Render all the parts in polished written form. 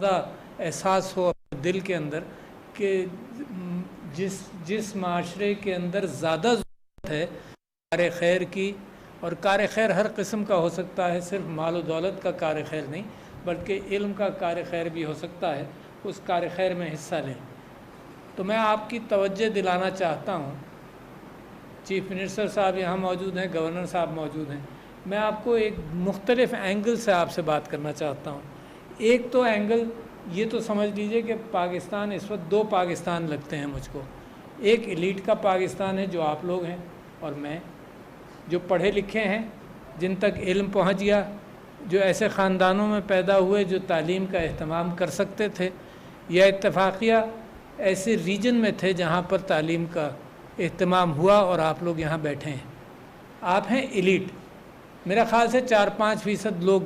زیادہ احساس ہو اپنے دل کے اندر کہ جس معاشرے کے اندر زیادہ ضرورت ہے کار خیر کی، اور کار خیر ہر قسم کا ہو سکتا ہے، صرف مال و دولت کا کار خیر نہیں بلکہ علم کا کار خیر بھی ہو سکتا ہے، اس کار خیر میں حصہ لیں۔ تو میں آپ کی توجہ دلانا چاہتا ہوں، چیف منسٹر صاحب یہاں موجود ہیں، گورنر صاحب موجود ہیں، میں آپ کو ایک مختلف اینگل سے آپ سے بات کرنا چاہتا ہوں۔ ایک تو اینگل یہ تو سمجھ لیجئے کہ پاکستان اس وقت دو پاکستان لگتے ہیں مجھ کو، ایک ایلیٹ کا پاکستان ہے جو آپ لوگ ہیں اور میں، جو پڑھے لکھے ہیں، جن تک علم پہنچ گیا، جو ایسے خاندانوں میں پیدا ہوئے جو تعلیم کا اہتمام کر سکتے تھے، یا اتفاقیہ ایسے ریجن میں تھے جہاں پر تعلیم کا اہتمام ہوا اور آپ لوگ یہاں بیٹھے ہیں۔ آپ ہیں ایلیٹ، میرا خیال سے 4-5% لوگ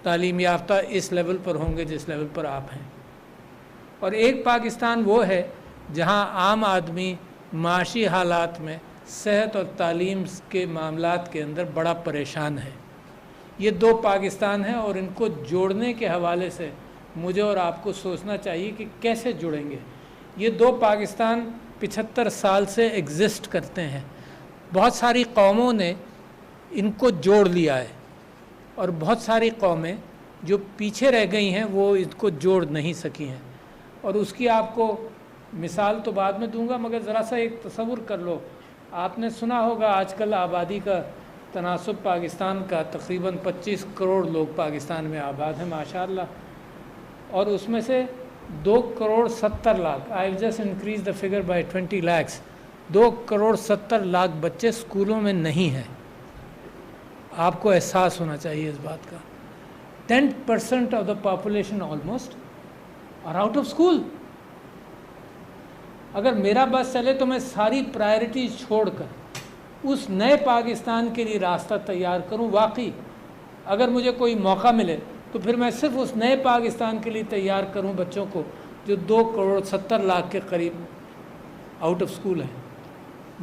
تعلیم یافتہ اس لیول پر ہوں گے جس لیول پر آپ ہیں۔ اور ایک پاکستان وہ ہے جہاں عام آدمی معاشی حالات میں صحت اور تعلیم کے معاملات کے اندر بڑا پریشان ہے۔ یہ دو پاکستان ہیں اور ان کو جوڑنے کے حوالے سے مجھے اور آپ کو سوچنا چاہیے کہ کیسے جڑیں گے۔ یہ دو پاکستان 75 سال سے ایگزسٹ کرتے ہیں، بہت ساری قوموں نے ان کو جوڑ لیا ہے اور بہت ساری قومیں جو پیچھے رہ گئی ہیں وہ اس کو جوڑ نہیں سکی ہیں۔ اور اس کی آپ کو مثال تو بعد میں دوں گا، مگر ذرا سا ایک تصور کر لو، آپ نے سنا ہوگا آج کل آبادی کا تناسب پاکستان کا تقریباً 25 کروڑ لوگ پاکستان میں آباد ہیں ماشاءاللہ، اور اس میں سے 2.70 crore I will just increase the figure by 20 lakhs 2.70 crore بچے اسکولوں میں نہیں ہیں۔ آپ کو احساس ہونا چاہیے اس بات کا۔ 10% of the population almost are out of school۔ اگر میرا بس چلے تو میں ساری پرائرٹیز چھوڑ کر اس نئے پاکستان کے لیے راستہ تیار کروں۔ واقعی اگر مجھے کوئی موقع ملے تو پھر میں صرف اس نئے پاکستان کے لیے تیار کروں بچوں کو جو 2.70 کروڑ کے قریب آؤٹ آف اسکول ہیں۔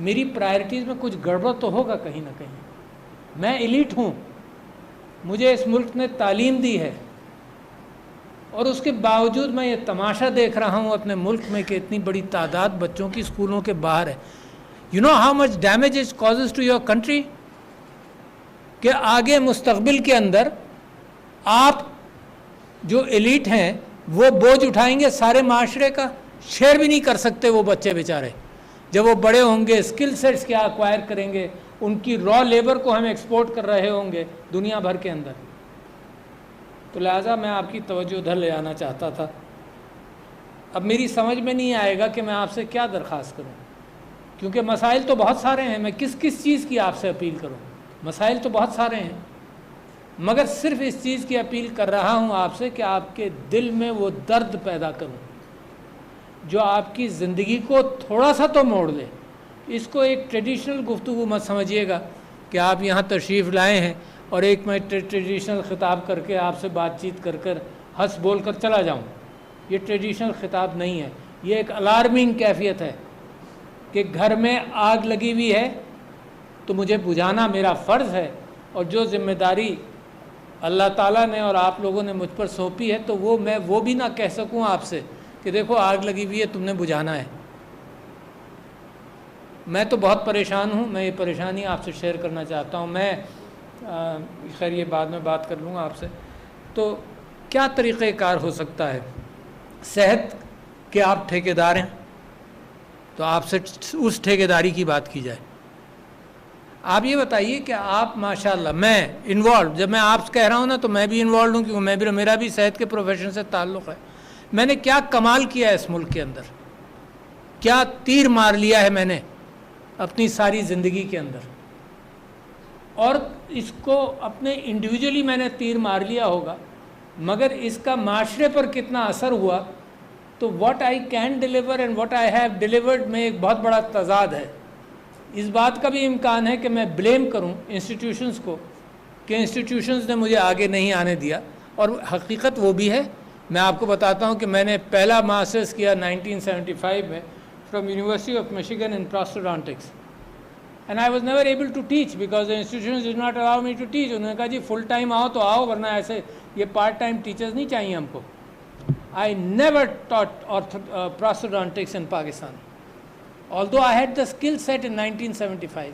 میری پرائرٹیز میں کچھ گڑبڑ تو ہوگا کہیں نہ کہیں۔ میں ایلیٹ ہوں، مجھے اس ملک نے تعلیم دی ہے، اور اس کے باوجود میں یہ تماشا دیکھ رہا ہوں اپنے ملک میں کہ اتنی بڑی تعداد بچوں کی اسکولوں کے باہر ہے۔ You know how much damage it causes to your country؟ کہ آگے مستقبل کے اندر آپ جو ایلیٹ ہیں وہ بوجھ اٹھائیں گے سارے معاشرے کا، شیئر بھی نہیں کر سکتے وہ بچے بیچارے۔ جب وہ بڑے ہوں گے اسکل سیٹس کیا ایکوائر کریں گے، ان کی را لیبر کو ہم ایکسپورٹ کر رہے ہوں گے دنیا بھر کے اندر۔ تو لہٰذا میں آپ کی توجہ ادھر لے آنا چاہتا تھا۔ اب میری سمجھ میں نہیں آئے گا کہ میں آپ سے کیا درخواست کروں، کیونکہ مسائل تو بہت سارے ہیں، میں کس چیز کی آپ سے اپیل کروں؟ مسائل تو بہت سارے ہیں، مگر صرف اس چیز کی اپیل کر رہا ہوں آپ سے کہ آپ کے دل میں وہ درد پیدا کروں جو آپ کی زندگی کو تھوڑا سا تو موڑ لے۔ اس کو ایک ٹریڈیشنل گفتگو مت سمجھیے گا کہ آپ یہاں تشریف لائے ہیں اور ایک میں ٹریڈیشنل خطاب کر کے آپ سے بات چیت کر ہنس بول کر چلا جاؤں۔ یہ ٹریڈیشنل خطاب نہیں ہے، یہ ایک الارمنگ کیفیت ہے کہ گھر میں آگ لگی ہوئی ہے تو مجھے بجھانا میرا فرض ہے، اور جو ذمہ داری اللہ تعالیٰ نے اور آپ لوگوں نے مجھ پر سونپی ہے تو وہ میں وہ بھی نہ کہہ سکوں آپ سے کہ دیکھو آگ لگی ہوئی ہے تم نے بجھانا ہے۔ میں تو بہت پریشان ہوں، میں یہ پریشانی آپ سے شیئر کرنا چاہتا ہوں۔ میں خیر یہ بعد میں بات کر لوں گا آپ سے۔ تو کیا طریقہ کار ہو سکتا ہے؟ صحت کے آپ ٹھیکیدار ہیں تو آپ سے اس ٹھیکیداری کی بات کی جائے۔ آپ یہ بتائیے کہ آپ ماشاءاللہ، میں انوالوڈ، جب میں آپ کہہ رہا ہوں نا تو میں بھی انوالوڈ ہوں، کیونکہ میرا بھی صحت کے پروفیشن سے تعلق ہے۔ میں نے کیا کمال کیا ہے اس ملک کے اندر، کیا تیر مار لیا ہے میں نے اپنی ساری زندگی کے اندر، اور اس کو اپنے انڈیویجولی میں نے تیر مار لیا ہوگا، مگر اس کا معاشرے پر کتنا اثر ہوا، تو what I can deliver and what I have delivered میں ایک بہت بڑا تضاد ہے۔ اس بات کا بھی امکان ہے کہ میں بلیم کروں انسٹیٹیوشنز کو کہ انسٹیٹیوشنز نے مجھے آگے نہیں آنے دیا، اور حقیقت وہ بھی ہے۔ میں آپ کو بتاتا ہوں کہ میں نے پہلا ماسٹرز کیا 1975 میں from University of Michigan in prosthodontics, and I was never able to teach because the institutions did not allow me to teach۔ انہوں نے کہا جی فل ٹائم آؤ تو آؤ، ورنہ ایسے یہ پارٹ ٹائم ٹیچرز نہیں چاہیے ہم کو۔ I never taught prosthodontics in Pakistan. Although I had the skill set in 1975.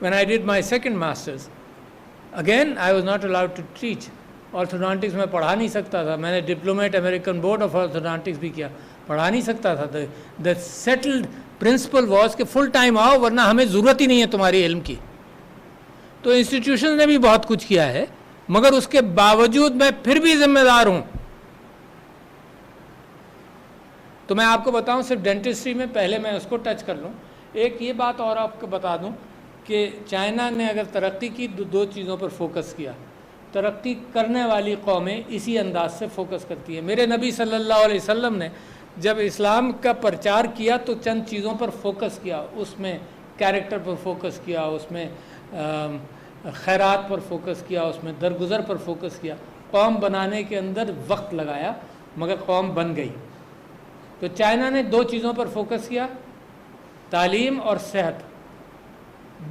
when I did my second master's. Again, I was not allowed to teach. Orthodontics میں پڑھا نہیں سکتا تھا. میں نے diplomat American board of orthodontics بھی کیا, پڑھا نہیں سکتا تھا. The settled principle was کہ فل ٹائم آؤ ورنہ ہمیں ضرورت ہی نہیں ہے تمہاری علم کی. تو انسٹیٹیوشن نے بھی بہت کچھ کیا ہے, مگر اس کے باوجود میں پھر بھی ذمہ دار ہوں. تو میں آپ کو بتاؤں صرف ڈینٹسٹری میں, پہلے میں اس کو ٹچ کر لوں. ایک یہ بات اور آپ کو بتا دوں کہ چائنا نے اگر ترقی کی دو چیزوں پر فوکس کیا. ترقی کرنے والی قومیں اسی انداز سے فوکس کرتی ہیں. میرے نبی صلی اللہ علیہ وسلم نے جب اسلام کا پرچار کیا تو چند چیزوں پر فوکس کیا. اس میں کیریکٹر پر فوکس کیا, اس میں خیرات پر فوکس کیا, اس میں درگزر پر فوکس کیا. قوم بنانے کے اندر وقت لگایا مگر قوم بن گئی. تو چائنا نے دو چیزوں پر فوکس کیا, تعلیم اور صحت.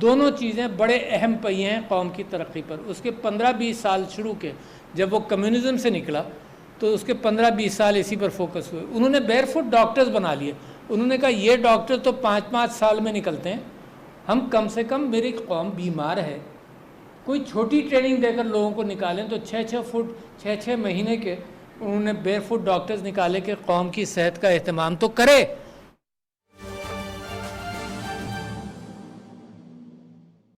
دونوں چیزیں بڑے اہم پہیے ہیں قوم کی ترقی پر. اس کے 15-20 سال شروع کے, جب وہ کمیونزم سے نکلا تو اس کے 15-20 سال اسی پر فوکس ہوئے. انہوں نے بیئر فٹ ڈاکٹرز بنا لیے. انہوں نے کہا یہ ڈاکٹر تو 5-5 سال میں نکلتے ہیں, ہم کم سے کم میری قوم بیمار ہے, کوئی چھوٹی ٹریننگ دے کر لوگوں کو نکالیں. تو 6-6 مہینے کے انہوں نے بیئر فٹ ڈاکٹرز نکالے کہ قوم کی صحت کا اہتمام تو کرے.